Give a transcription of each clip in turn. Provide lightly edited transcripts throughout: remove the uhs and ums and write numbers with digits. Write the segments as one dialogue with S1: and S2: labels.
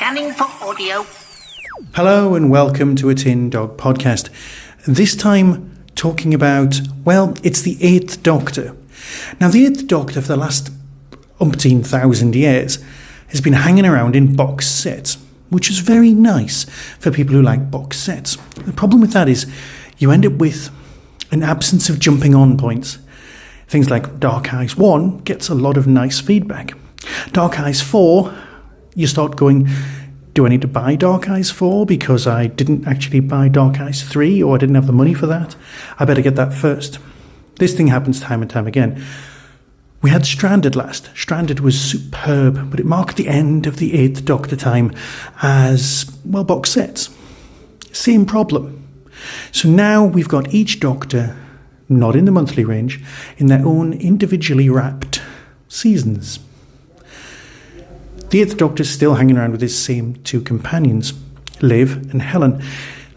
S1: Scanning for audio.
S2: Hello and welcome to a tindogpodcast. This time talking about, well, it's the 8th Doctor. Now the 8th Doctor for the last umpteen thousand years has been hanging around in box sets, which is very nice for people who like box sets. The problem with that is you end up with an absence of jumping on points. Things like Dark Eyes 1 gets a lot of nice feedback. Dark Eyes 4, you start going, do I need to buy Dark Eyes 4 because I didn't actually buy Dark Eyes 3 or I didn't have the money for that? I better get that first. This thing happens time and time again. We had Stranded last. Stranded was superb, but it marked the end of the 8th Doctor time as, well, box sets. Same problem. So now we've got each Doctor, not in the monthly range, in their own individually wrapped seasons. The 8th Doctor's still hanging around with his same two companions, Liv and Helen.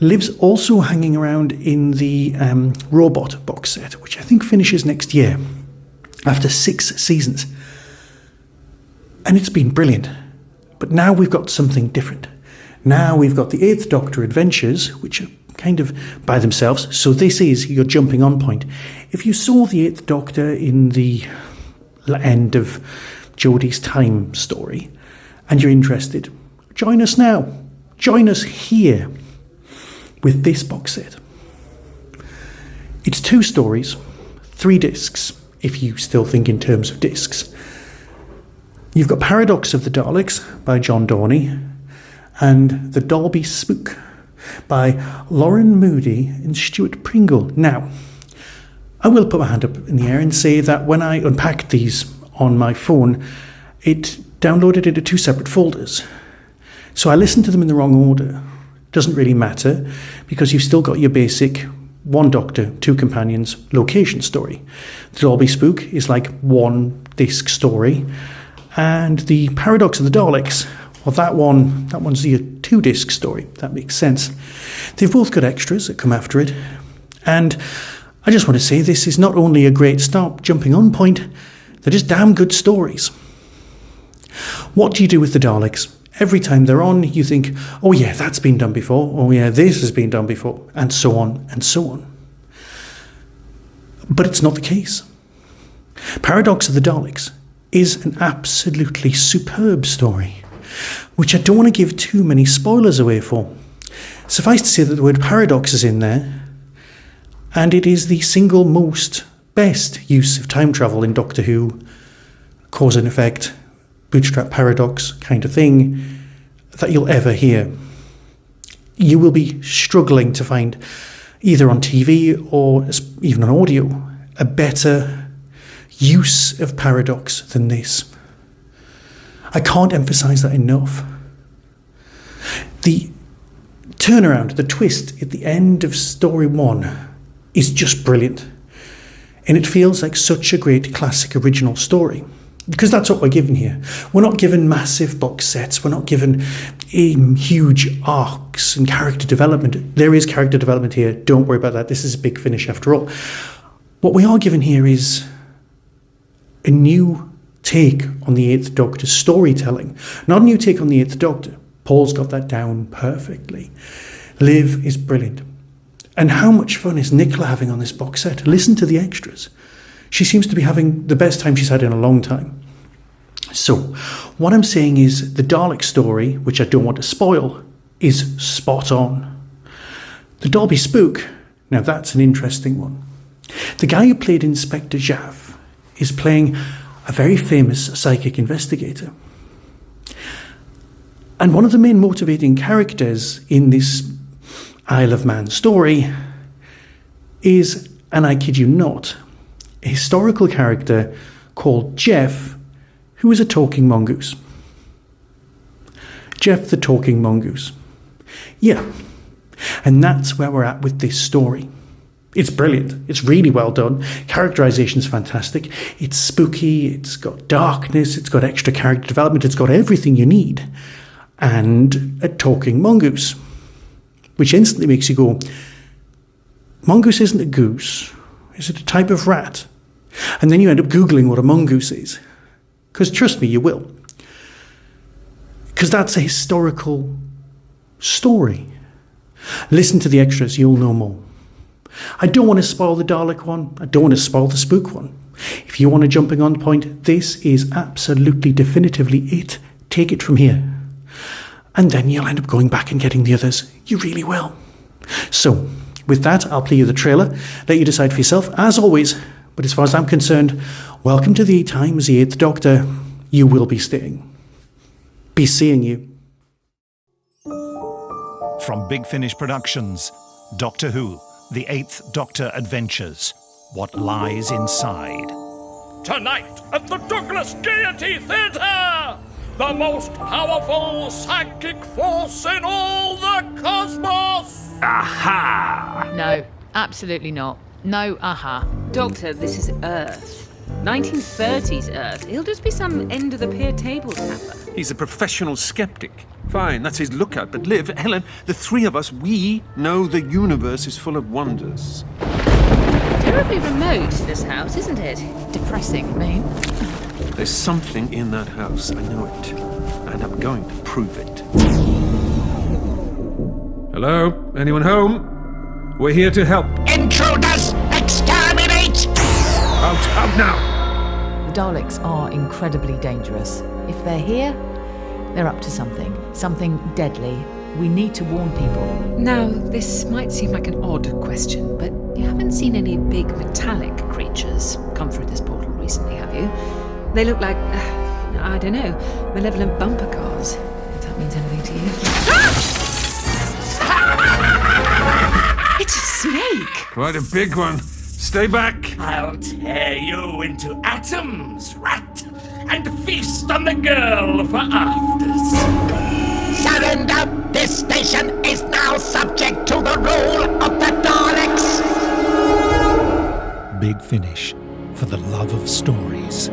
S2: Liv's also hanging around in the Robot box set, which I think finishes next year, after 6 seasons. And it's been brilliant. But now we've got something different. Now we've got the 8th Doctor Adventures, which are kind of by themselves. So this is your jumping on point. If you saw the 8th Doctor in the end of Jodie's Time story, and you're interested, join us now. Join us here with this box set. It's 2 stories, 3 discs, if you still think in terms of discs. You've got Paradox of the Daleks by John Dorney and The Dalby Spook by Lauren Moody and Stuart Pringle. Now, I will put my hand up in the air and say that when I unpacked these on my phone, it downloaded into 2 separate folders. So I listened to them in the wrong order. Doesn't really matter because you've still got your basic 1 Doctor, 2 companions location story. The Dalby Spook is like 1 disc story, and the Paradox of the Daleks, well, that one's the 2 disc story. That makes sense. They've both got extras that come after it, and I just want to say this is not only a great start jumping on point, they're just damn good stories. What do you do with the Daleks? Every time they're on, you think, oh yeah, that's been done before. Oh yeah, this has been done before. And so on and so on. But it's not the case. Paradox of the Daleks is an absolutely superb story, which I don't want to give too many spoilers away for. Suffice to say that the word paradox is in there, and it is the single most best use of time travel in Doctor Who, cause and effect, bootstrap paradox kind of thing that you'll ever hear. You will be struggling to find, either on TV or even on audio, a better use of paradox than this. I can't emphasize that enough. The turnaround, the twist at the end of story 1 is just brilliant. And it feels like such a great classic original story. Because that's what we're given here. We're not given massive box sets. We're not given huge arcs and character development. There is character development here. Don't worry about that. This is a big finish after all. What we are given here is a new take on the 8th Doctor's storytelling. Not a new take on the 8th Doctor. Paul's got that down perfectly. Liv is brilliant. And how much fun is Nicola having on this box set? Listen to the extras. She seems to be having the best time she's had in a long time. So, what I'm saying is the Dalek story, which I don't want to spoil, is spot on. The Dalby Spook, now that's an interesting one. The guy who played Inspector Jaff is playing a very famous psychic investigator. And one of the main motivating characters in this Isle of Man story is, and I kid you not, a historical character called Jeff, who is a talking mongoose. Jeff the talking mongoose. Yeah, and that's where we're at with this story. It's brilliant. It's really well done. Characterization's fantastic. It's spooky. It's got darkness. It's got extra character development. It's got everything you need. And a talking mongoose, which instantly makes you go, mongoose isn't a goose. Is it a type of rat? And then you end up Googling what a mongoose is. Because trust me, you will. because that's a historical story. Listen to the extras, you'll know more. I don't want to spoil the Dalek one. I don't want to spoil the spook one. If you want a jumping on point, this is absolutely definitively it. Take it from here. And then you'll end up going back and getting the others. You really will. So, with that, I'll play you the trailer. Let you decide for yourself, as always. But as far as I'm concerned, welcome to the time as the 8th Doctor. You will be staying. Be seeing you.
S1: From Big Finish Productions, Doctor Who, The 8th Doctor Adventures. What lies inside.
S3: Tonight at the Douglas Gaiety Theatre, the most powerful psychic force in all the cosmos!
S4: Aha!
S5: No, absolutely not. No, aha.
S4: Doctor, this is Earth. 1930s Earth. He'll just be some end-of-the-pier table tapper.
S6: He's a professional skeptic. Fine, that's his lookout. But Liv, Helen, the three of us, we know the universe is full of wonders.
S4: Terribly remote, this house, isn't it?
S5: Depressing, I mean.
S6: There's something in that house, I know it. And I'm going to prove it. Hello? Anyone home? We're here to help.
S7: Intruders! Exterminate!
S6: Out now!
S5: The Daleks are incredibly dangerous. If they're here, they're up to something. Something deadly. We need to warn people.
S4: Now, this might seem like an odd question, but you haven't seen any big metallic creatures come through this portal recently, have you? They look like, I don't know, malevolent bumper cars, if that means anything to you. It's a snake!
S6: Quite a big one. Stay back.
S3: I'll tear you into atoms, rat, and feast on the girl for afters.
S7: Surrender! This station is now subject to the rule of the Daleks!
S1: Big Finish, for the love of stories.